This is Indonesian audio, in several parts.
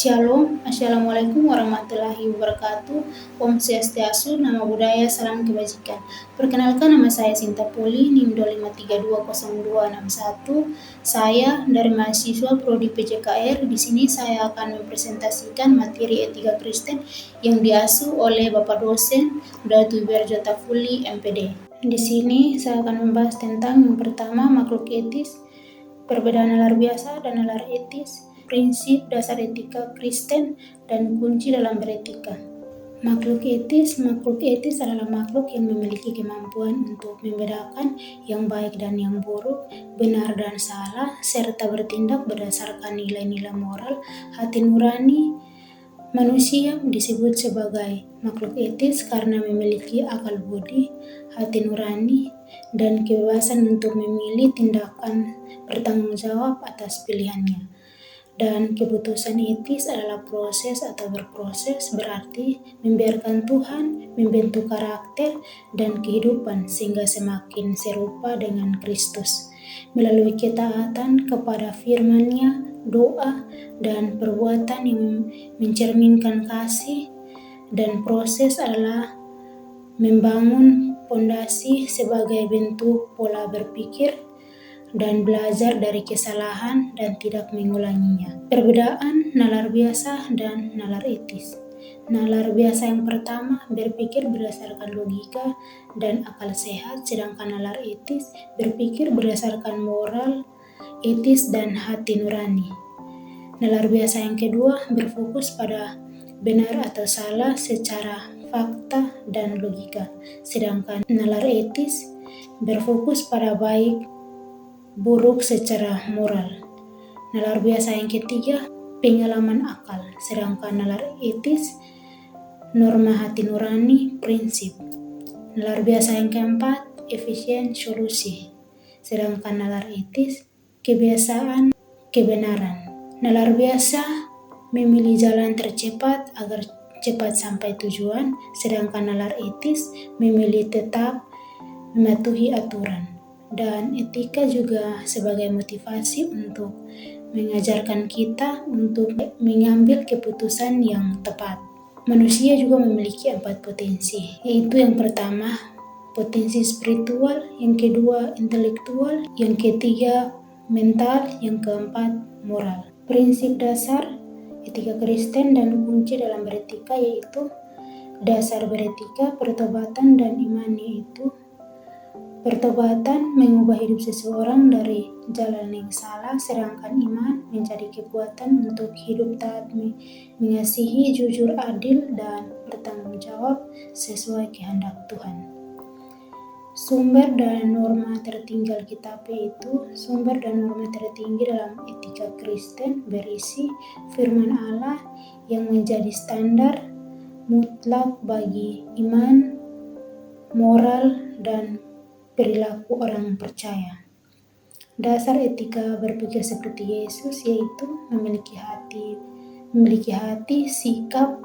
Shalom, Assalamualaikum warahmatullahi wabarakatuh. Om Swastiastu, nama budaya, salam kebajikan. Perkenalkan, nama saya Sinta Puli, NIM 25320261. Saya dari mahasiswa Prodi PJKR. Di sini saya akan mempresentasikan materi etika Kristen yang diasuh oleh Bapak dosen Datu Wiberjo Tafuli, MPD. Di sini saya akan membahas tentang yang pertama, makhluk etis, perbedaan nalar biasa dan nalar etis, prinsip dasar etika Kristen, dan kunci dalam beretika. Makhluk etis adalah makhluk yang memiliki kemampuan untuk membedakan yang baik dan yang buruk, benar dan salah, serta bertindak berdasarkan nilai-nilai moral, hati nurani. Manusia disebut sebagai makhluk etis karena memiliki akal budi, hati nurani, dan kebebasan untuk memilih tindakan bertanggung jawab atas pilihannya. Dan keputusan etis adalah proses atau berproses, berarti membiarkan Tuhan membentuk karakter dan kehidupan sehingga semakin serupa dengan Kristus melalui ketaatan kepada firman-Nya, doa, dan perbuatan yang mencerminkan kasih. Dan proses adalah membangun fondasi sebagai bentuk pola berpikir dan belajar dari kesalahan dan tidak mengulanginya. Perbedaan nalar biasa dan nalar etis. Nalar biasa yang pertama berpikir berdasarkan logika dan akal sehat, sedangkan nalar etis berpikir berdasarkan moral, etis, dan hati nurani. Nalar biasa yang kedua berfokus pada benar atau salah secara fakta dan logika, sedangkan nalar etis berfokus pada baik buruk secara moral. Nalar biasa yang ketiga, pengalaman akal, sedangkan nalar etis, norma hati nurani, prinsip. Nalar biasa yang keempat, efisien, solusi, sedangkan nalar etis, kebiasaan, kebenaran. Nalar biasa memilih jalan tercepat agar cepat sampai tujuan, sedangkan nalar etis memilih tetap mematuhi aturan. Dan etika juga sebagai motivasi untuk mengajarkan kita untuk mengambil keputusan yang tepat. Manusia juga memiliki 4 potensi, yaitu yang pertama, potensi spiritual, yang kedua, intelektual, yang ketiga, mental, yang keempat, moral. Prinsip dasar etika Kristen dan kunci dalam beretika yaitu dasar beretika, pertobatan, dan iman, yaitu pertobatan mengubah hidup seseorang dari jalan yang salah, sedangkan iman menjadi kekuatan untuk hidup taat, mengasihi, jujur, adil, dan bertanggung jawab sesuai kehendak Tuhan. Sumber dan norma tertinggi Alkitab itu sumber dan norma tertinggi dalam etika Kristen berisi firman Allah yang menjadi standar mutlak bagi iman, moral, dan perilaku orang percaya. Dasar etika berpikir seperti Yesus yaitu memiliki hati, sikap,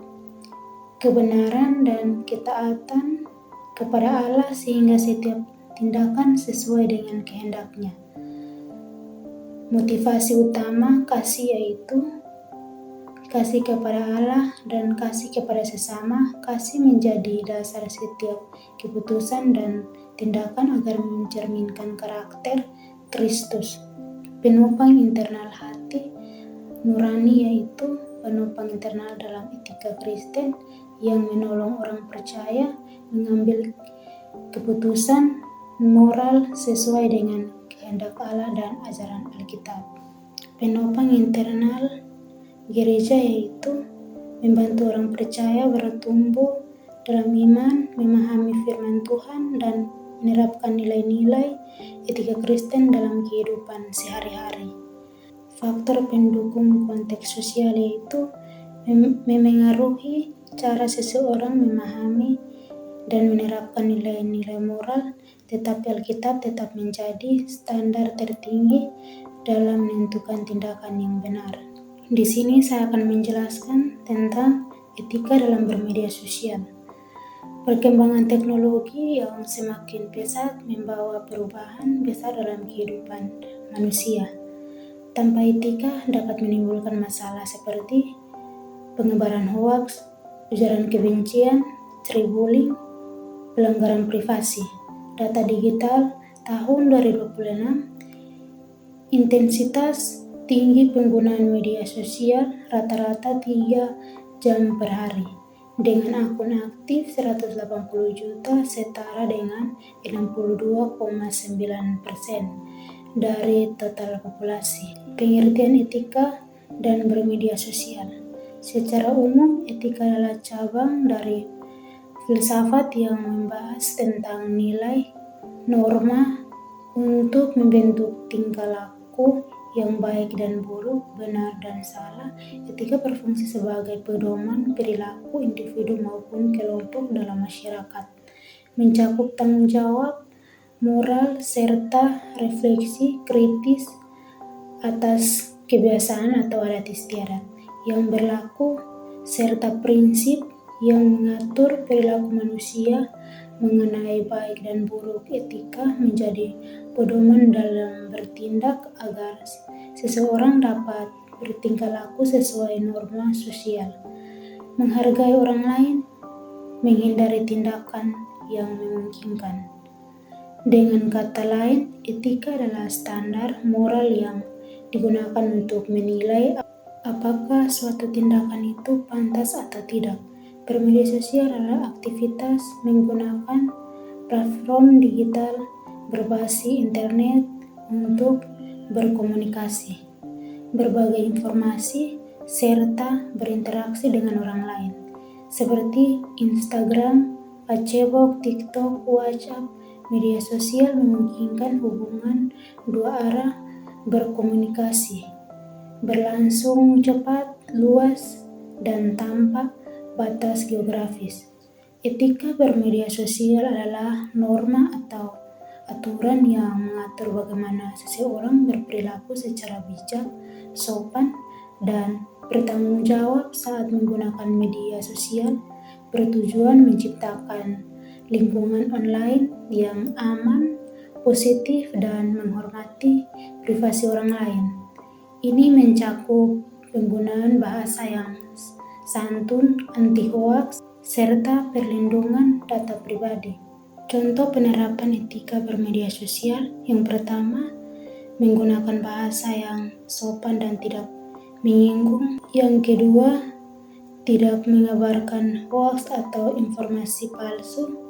kebenaran, dan ketaatan kepada Allah sehingga setiap tindakan sesuai dengan kehendak-Nya. Motivasi utama kasih yaitu kasih kepada Allah dan kasih kepada sesama. Kasih menjadi dasar setiap keputusan dan tindakan agar mencerminkan karakter Kristus. Penopang internal hati nurani yaitu penopang internal dalam etika Kristen yang menolong orang percaya mengambil keputusan moral sesuai dengan kehendak Allah dan ajaran Alkitab. Penopang internal gereja yaitu membantu orang percaya bertumbuh dalam iman, memahami firman Tuhan, dan menerapkan nilai-nilai etika Kristen dalam kehidupan sehari-hari. Faktor pendukung konteks sosial yaitu memengaruhi cara seseorang memahami dan menerapkan nilai-nilai moral, tetapi Alkitab tetap menjadi standar tertinggi dalam menentukan tindakan yang benar. Di sini saya akan menjelaskan tentang etika dalam bermedia sosial. Perkembangan teknologi yang semakin pesat membawa perubahan besar dalam kehidupan manusia. Tanpa etika dapat menimbulkan masalah seperti penyebaran hoaks, ujaran kebencian, cyberbullying, pelanggaran privasi. Data digital tahun 2026, intensitas tinggi penggunaan media sosial rata-rata 3 jam per hari, dengan akun aktif 180 juta setara dengan 62,9% dari total populasi. Pengertian etika dan bermedia sosial. Secara umum, etika adalah cabang dari filsafat yang membahas tentang nilai, norma untuk membentuk tingkah laku yang baik dan buruk, benar dan salah. Etika berfungsi sebagai pedoman perilaku individu maupun kelompok dalam masyarakat, mencakup tanggung jawab moral serta refleksi kritis atas kebiasaan atau adat istiadat yang berlaku, serta prinsip yang mengatur perilaku manusia mengenai baik dan buruk. Etika menjadi pedoman dalam bertindak agar seseorang dapat bertingkah laku sesuai norma sosial, menghargai orang lain, menghindari tindakan yang memungkinkan. Dengan kata lain, etika adalah standar moral yang digunakan untuk menilai apakah suatu tindakan itu pantas atau tidak. Bermedia sosial adalah aktivitas menggunakan platform digital berbasis internet untuk berkomunikasi, berbagi informasi, serta berinteraksi dengan orang lain, seperti Instagram, Facebook, TikTok, WhatsApp. Media sosial memungkinkan hubungan dua arah berkomunikasi, berlangsung cepat, luas, dan tanpa batas geografis. Etika bermedia sosial adalah norma atau aturan yang mengatur bagaimana seseorang berperilaku secara bijak, sopan, dan bertanggung jawab saat menggunakan media sosial, bertujuan menciptakan lingkungan online yang aman, positif, dan menghormati privasi orang lain. Ini mencakup penggunaan bahasa yang santun, anti-hoaks, serta perlindungan data pribadi. Contoh penerapan etika bermedia sosial: yang pertama, menggunakan bahasa yang sopan dan tidak menyinggung. Yang kedua, tidak menyebarkan hoaks atau informasi palsu.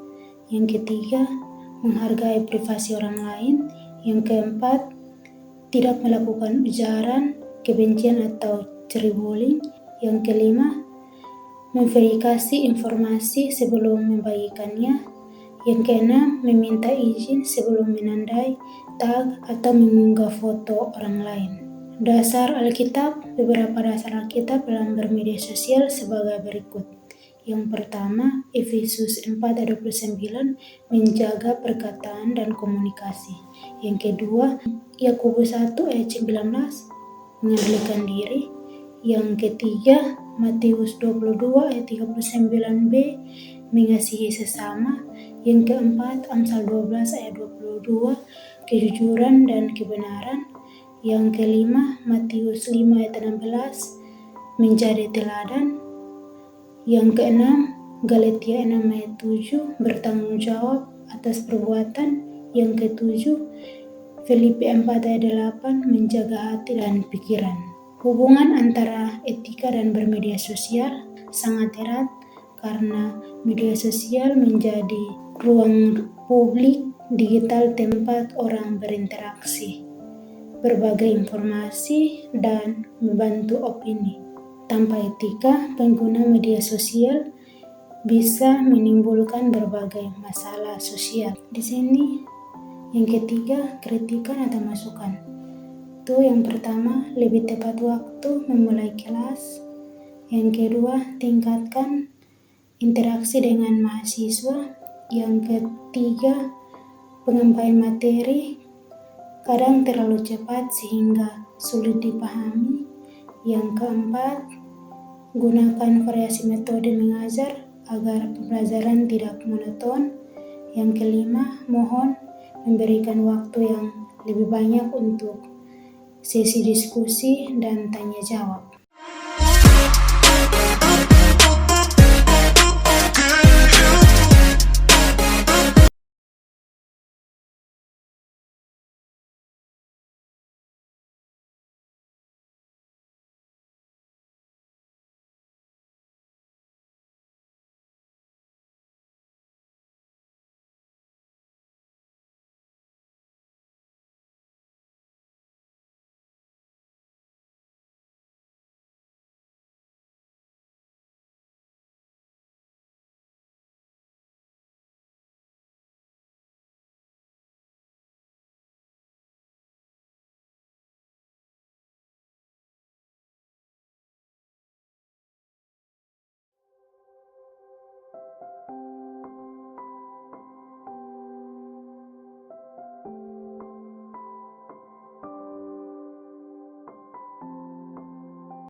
Yang ketiga, menghargai privasi orang lain. Yang keempat, tidak melakukan ujaran kebencian atau cyberbullying. Yang kelima, memverifikasi informasi sebelum membagikannya. Yang keenam, meminta izin sebelum menandai, tag, atau mengunggah foto orang lain. Dasar Alkitab. Beberapa dasar Alkitab dalam bermedia sosial sebagai berikut. Yang pertama, Efesus 4:29, menjaga perkataan dan komunikasi. Yang kedua, Yakobus 1:19, mengendalikan diri. Yang ketiga, Matius 22:39b, mengasihi sesama. Yang keempat, Amsal 12:22, kejujuran dan kebenaran. Yang kelima, Matius 5:16, menjadi teladan. Yang keenam, Galatia 6:7, bertanggung jawab atas perbuatan. Yang ketujuh, Filipi 4:8, menjaga hati dan pikiran. Hubungan antara etika dan bermedia sosial sangat erat karena media sosial menjadi ruang publik digital tempat orang berinteraksi, berbagi informasi, dan membantu opini. Tanpa etika, pengguna media sosial bisa menimbulkan berbagai masalah sosial. Di sini yang ketiga, kritikan atau masukan. Itu yang pertama, lebih tepat waktu memulai kelas. Yang kedua, tingkatkan interaksi dengan mahasiswa. Yang ketiga, penyampaian materi kadang terlalu cepat sehingga sulit dipahami. Yang keempat, gunakan variasi metode mengajar agar pembelajaran tidak monoton. Yang kelima, mohon memberikan waktu yang lebih banyak untuk sesi diskusi dan tanya jawab.